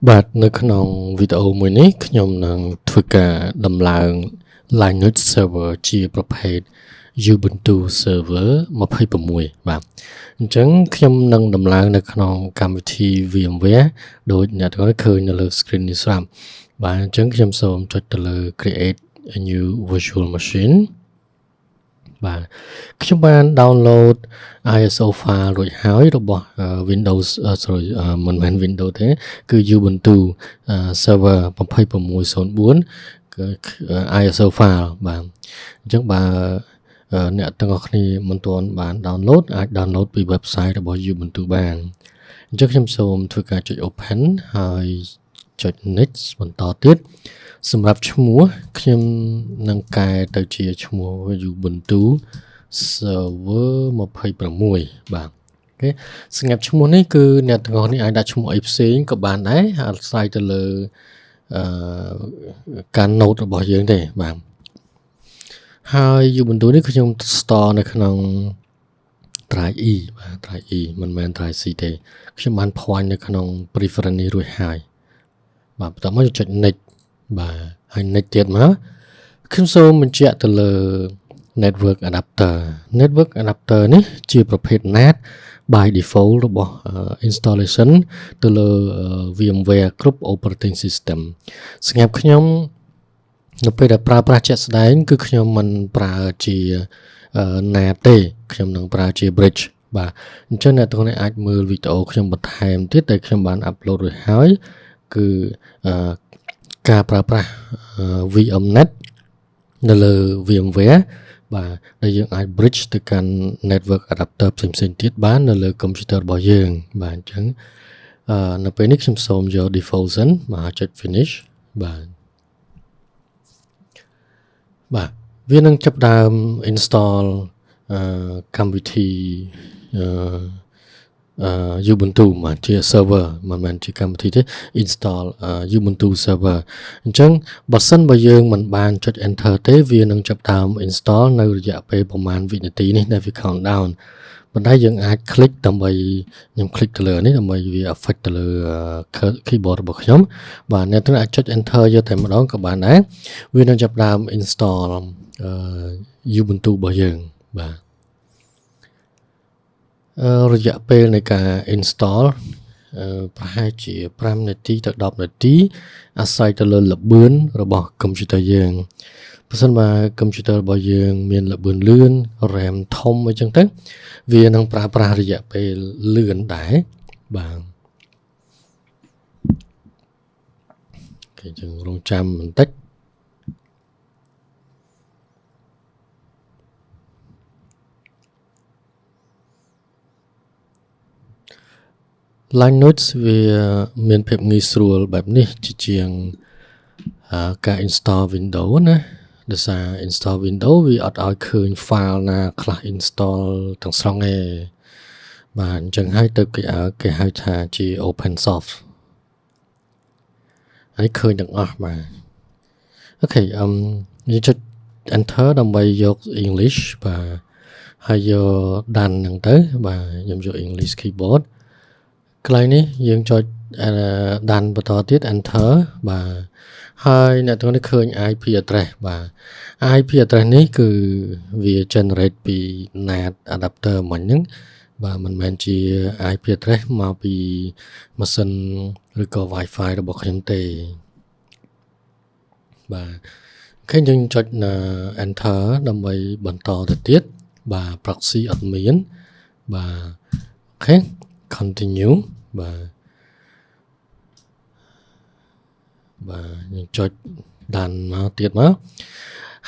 បាទនៅក្នុងវីដេអូមួយនេះខ្ញុំនឹងធ្វើការដំឡើង Linux server ជាប្រភេទ Ubuntu server 26បាទអញ្ចឹងខ្ញុំនឹងដំឡើងនៅក្នុងកម្មវិធី VMware ដូចអ្នកទាំងអស់ឃើញនៅលើ screen នេះស្រាប់បាទអញ្ចឹងខ្ញុំសូមចុចទៅលើ create a new virtual machine បាទខ្ញុំបាន download ISO file រួចហើយរបស់ Windows មិនមែន Windows ទេគឺ Ubuntu server 2604គឺ ISO file បាទអញ្ចឹងបើអ្នកទាំងអស់គ្នាមិនទាន់បាន download អាច download ពី website របស់ Ubuntu បានអញ្ចឹងខ្ញុំសូមធ្វើការចុច open ហើយចុច next បន្តទៀតសម្រាប់ឈ្មោះខ្ញុំនឹងកែទៅជាឈ្មោះ Ubuntu server 26បាទអូខេសម្រាប់ឈ្មោះនេះគឺអ្នកទាំងអស់នេះអាចដាក់ឈ្មោះអីផ្សេងក៏បានដែរអាស្រ័យទៅលើការ note របស់យើងទេបាទហើយ Ubuntu នេះខ្ញុំ store នៅក្នុង drive E បាទ drive E មិនមែន drive C ទេខ្ញុំបានភ័ញនៅក្នុង preference នេះរួចហើយបាទបន្តមកចុច next បាទហើយ next ទៀតមកខ្ញុំសូមបញ្ជាក់ទៅលើ network adapter នេះជាប្រភេទ NAT by default របស់ installation ទៅលើ VMware គ្រប់ operating system សម្រាប់ខ្ញុំនៅពេលដែលប្រើប្រាស់ជាក់ស្ដែងគឺខ្ញុំមិនប្រើជា NAT ទេខ្ញុំនឹងប្រើជា bridge បាទអញ្ចឹងអ្នកទាំងនេះអាចមើលវីដេអូខ្ញុំបន្ថែមទៀតដែលខ្ញុំបាន upload រួចហើយគឺការប្រើប្រាស់ VMnet នៅលើ VMware បាទដែលយើងអាច bridge ទៅកាន់ network adapter ផ្សេងៗទៀតបាននៅលើ computer របស់យើងបាទអញ្ចឹងនៅពេលនេះខ្ញុំសូមយក default សិនបាទចុច finish បាទវានឹងចាប់ដើម install កម្មវិធី Ubuntu មកជា server មិនមែនជាកម្មវិធីទេ install Ubuntu server អញ្ចឹងបើសិនបើយើងមិនបានចុច enter ទេវានឹងចាប់ដើម install នៅរយៈពេលប្រហែលវិនាទីនេះដែលវា countdown ប៉ុន្តែយើងអាច click ដើម្បីខ្ញុំ click ទៅលើនេះដើម្បីវា affect ទៅលើ keyboard របស់ខ្ញុំបាទអ្នកទាំងអាចចុច enter យកតែម្ដងក៏បានដែរវានឹងចាប់ដើម install Ubuntu របស់យើងបាទរយៈពេលនៃការ install ប្រហែលជា5នាទីទៅ10នាទីអាស្រ័យទៅលើល្បឿនរបស់ computer យើងបើសិនបើ computer របស់យើងមានល្បឿនលឿន RAM ធំអីចឹងទៅវានឹងប្រើប្រាស់រយៈពេលលឿនដែរបាទគេចឹងរងចាំបន្តិចLinux វាមានភាពងាយស្រួលបែបនេះជាងការ install Windows ណាដោយសារ install Windows វាអត់ឲ្យឃើញ file ណាខ្លះ install ទាំងស្រុងទេបាទអញ្ចឹងហើយទៅគេហៅថាជា open source ហើយឃើញទាំងអស់បាទអូខេយើងចុច enter ដើម្បីយក English បាទហើយយក done ហ្នឹងទៅបាទខ្ញុំយក English keyboardកន្លែងនេះយើងចុច done បន្តទៀត enter បាទហើយអ្នកទាំងនេះឃើញ IP address បាទ IP address នេះគឺវា generate ពី NAT adapter មិញហ្នឹងបាទមិនមែនជា IP address មកពីម៉ាស៊ីនឬក៏ Wi-Fi របស់ខ្ញុំទេបាទឃើញយើងចុច enter ដើម្បីបន្តទៅទៀតបាទ proxy អត់មានបាទអូខេ continue បាទយើងចុចដានមកទៀតមក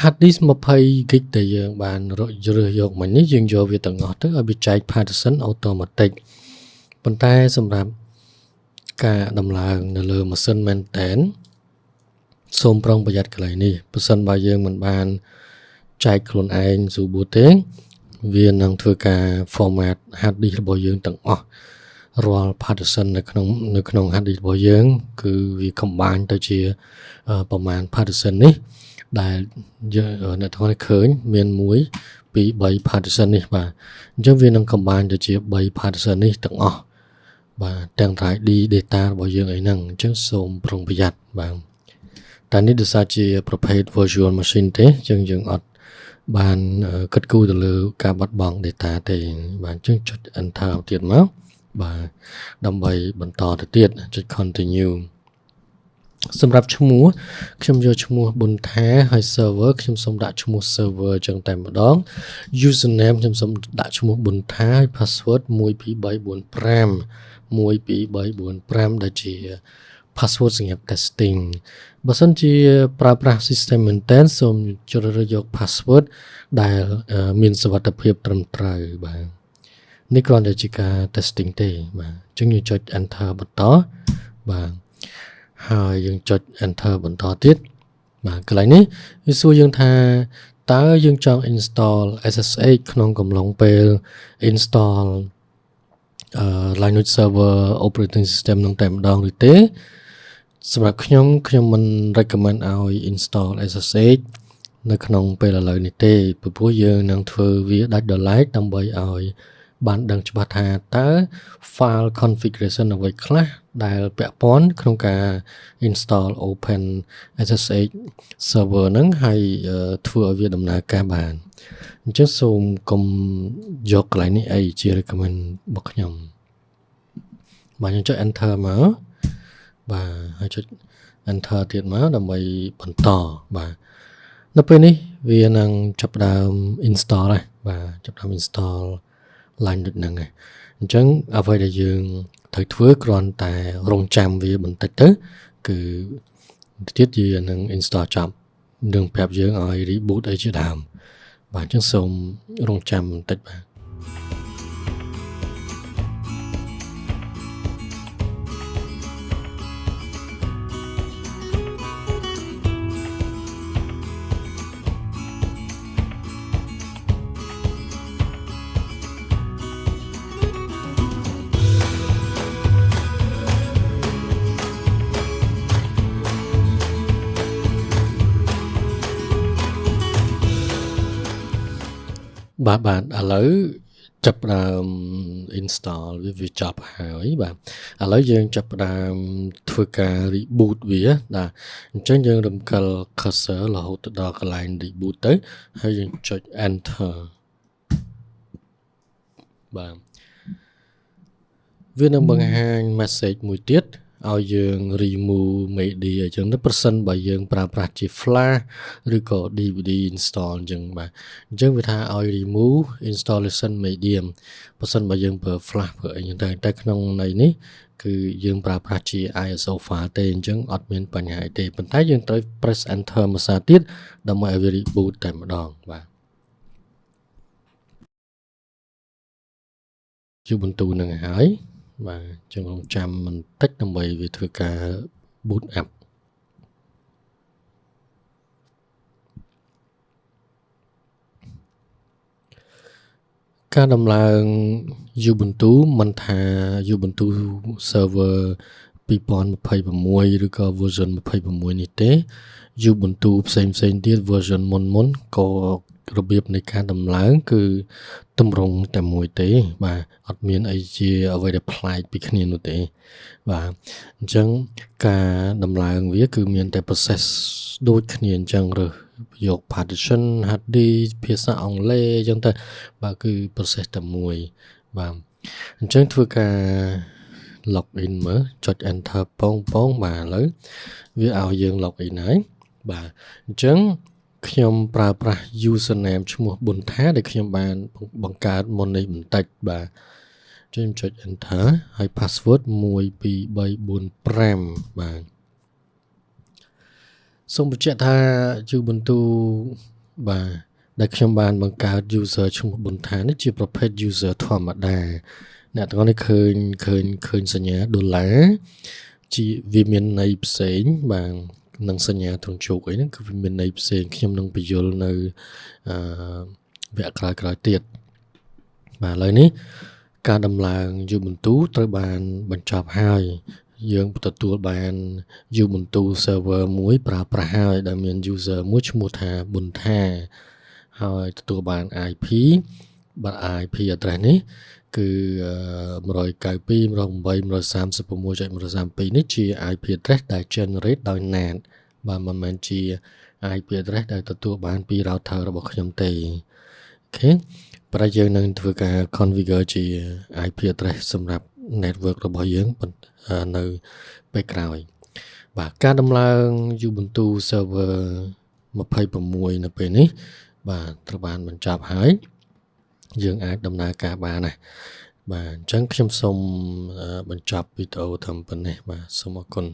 hard disk 20 GB ដែលយើងបានរើសយកមិញនេះយើងយកវាទាំងអស់ទៅឲ្យវាចែក partition automatic ប៉ុន្តែសម្រាប់ការដំឡើងនៅលើម៉ាស៊ីនមែនតែនសូមប្រុងប្រយ័ត្នកន្លែងនេះបើសិនបើយើងមិនបានចែកខ្លួនឯងស្រួលទេវានឹងធ្វើការ format hard disk របស់យើងទាំងអស់រាល់ partition នៅក្នុង hard disk របស់យើងគឺវា combine ទៅជាប្រមាណ partition នេះដែលយើងអ្នកទាំងអស់ឃើញមាន1 2 3 partition នេះបាទអញ្ចឹងវានឹង combine ទៅជា3 partition នេះទាំងអស់ បាទទាំង ID data របស់យើងអីហ្នឹងអញ្ចឹងសូមប្រុងប្រយ័ត្នបាទតែនេះដោយសារជាប្រភេទ virtual machine ទេអញ្ចឹងយើងអត់បានគិតគូរទៅលើការបាត់បង់ data ទេបាទអញ្ចឹងចុច enter ទៀតមកបាទដើម្បីបន្តទៅទៀតចុច continue សម្រាប់ឈ្មោះខ្ញុំយកឈ្មោះប៊ុនថាហើយ server ខ្ញុំសូមដាក់ឈ្មោះ server អញ្ចឹងតែម្ដង username ខ្ញុំសូមដាក់ឈ្មោះប៊ុនថាហើយ password 12345 12345ដែលជា password សម្រាប់ testing បើសិនជាប្រើប្រាស់ system មែនតើសូមជ្រើសរើសយក password ដែលមានសុវត្ថិភាពត្រឹមត្រូវបាទនេះគ្រាន់តែជាការ testing ទេបាទអញ្ចឹងយើងចុច enter បន្តបាទហើយយើងចុច enter បន្តទៀតបាទកន្លែងនេះវាសួរយើងថាតើយើងចង់ install SSH ក្នុងកំឡុងពេល install Linux server operating system នឹងតែម្ដងឬទេសម្រាប់ខ្ញុំមិន recommend ឲ្យ install SSH នៅក្នុងពេលឥឡូវនេះទេព្រោះយើងនឹងធ្វើវាដាច់ដោយឡែកដើម្បីឲ្យបានដឹងច្បាស់ថាតើ file configuration អ្វីខ្លះដែលពាក់ព័ន្ធក្នុងការ install open SSH server ហ្នឹងហើយធ្វើឲ្យវាដំណើរការបានអញ្ចឹងសូមកុំយកកន្លែងនេះអីជា recommend របស់ខ្ញុំបាទខ្ញុំចុច enter មកបាទហើយចុច enter ទៀតមកដើម្បីបន្តបាទនៅពេលនេះវានឹងចាប់ផ្ដើម install ហើយបាទចាប់ផ្ដើម install Linux ហ្នឹងហើយអញ្ចឹងអ្វីដែលយើងត្រូវធ្វើគ្រាន់តែរងចាំវាបន្តិចទៅគឺទៀតវានឹង install ចប់នឹងប្រាប់យើងឲ្យ reboot អីជាដើមបាទអញ្ចឹងសូមរងចាំបន្តិចបាទបាទឥឡូវចាប់ផ្ដើម install វាចប់ហើយបាទឥឡូវយើងចាប់ផ្ដើមធ្វើការ reboot វាបាទអញ្ចឹងយើងរំកិល cursor រហូតទៅដល់កន្លែង reboot ទៅហើយយើងចុច enter បាទវានឹងបង្ហាញ message មួយទៀតឲ្យយើង remove media អញ្ចឹងទៅប្រសិនបើយើងប្រើប្រាស់ជា flash ឬក៏ DVD install អញ្ចឹងបាទអញ្ចឹងវាថាឲ្យ remove installation medium ប្រសិនបើយើងប្រើ flash ប្រើអីហ្នឹងតែក្នុងន័យនេះគឺយើងប្រើប្រាស់ជា ISO file ទេអញ្ចឹងអត់មានបញ្ហាអីទេប៉ុន្តែយើងត្រូវ press enter មួយសារទៀតដើម្បីឲ្យវា reboot តែម្ដងបាទUbuntu នឹងហើយបាទចង់រងចាំបន្តិចដើម្បីវាធ្វើការ boot up ការដំឡើង Ubuntu មិនថា Ubuntu server 2026ឬក៏ version 26នេះទេ Ubuntu ផ្សេងទៀត version មុនក៏របៀបនៃការដំឡើងគឺទម្រង់តែមួយទេបាទអត់មានអីជាអ្វីដែលប្លែកពីគ្នានោះទេបាទអញ្ចឹងការដំឡើងវាគឺមានតែ process ដូចគ្នាអញ្ចឹងរើសយក partition hard disk ភាសាអង់គ្លេសអញ្ចឹងទៅបាទគឺ process តែមួយបាទអញ្ចឹងធ្វើការ login មើលចុច enter ប៉ុងបាទឥឡូវវាឲ្យយើង login ហើយបាទអញ្ចឹងខ្ញុំប្រើប្រាស់ username ឈ្មោះប៊ុនថាដែលខ្ញុំបានបង្កើតមុននេះបន្តិចបាទខ្ញុំចុច enter ហើយ password 12345បាទសូមបញ្ជាក់ថា Ubuntu បាទដែលខ្ញុំបានបង្កើត user ឈ្មោះប៊ុនថានេះជាប្រភេទ user ធម្មតាអ្នកទាំងអស់នេះឃើញសញ្ញាដុល្លារជាវាមានន័យផ្សេងបាទនឹងសញ្ញាត្រង់ជោគអីហ្នឹងគឺវាមានន័យផ្សេងខ្ញុំនឹងបញ្យល់នៅវគ្គក្រោយទៀតបាទឥឡូវនេះការដំឡើង Ubuntu ត្រូវបានបញ្ចប់ហើយយើងទទួលបាន Ubuntu server មួយប្រើប្រាស់ហើយដែលមាន user មួយឈ្មោះថាប៊ុនថាហើយទទួលបាន IP បាទ IP address នេះ គឺ192 128 136.132 នេះជា IP address ដែល generate ដោយ NAT បាទមិនមែនជា IP address ដែលទទួលបានពី router របស់ខ្ញុំទេអូខេប្រហែលយើងនឹងធ្វើការ configure ជា IP address សម្រាប់ network របស់យើងនៅពេលក្រោយបាទការដំឡើង Ubuntu server 26នៅពេលនេះបាទត្រូវបានបញ្ចប់ហើយយើងអាចដំណើរការបានណាបាទអញ្ចឹងខ្ញុំសូមបញ្ចប់វីដេអូត្រឹមប៉ុណ្ណេះបាទសូមអរគុណ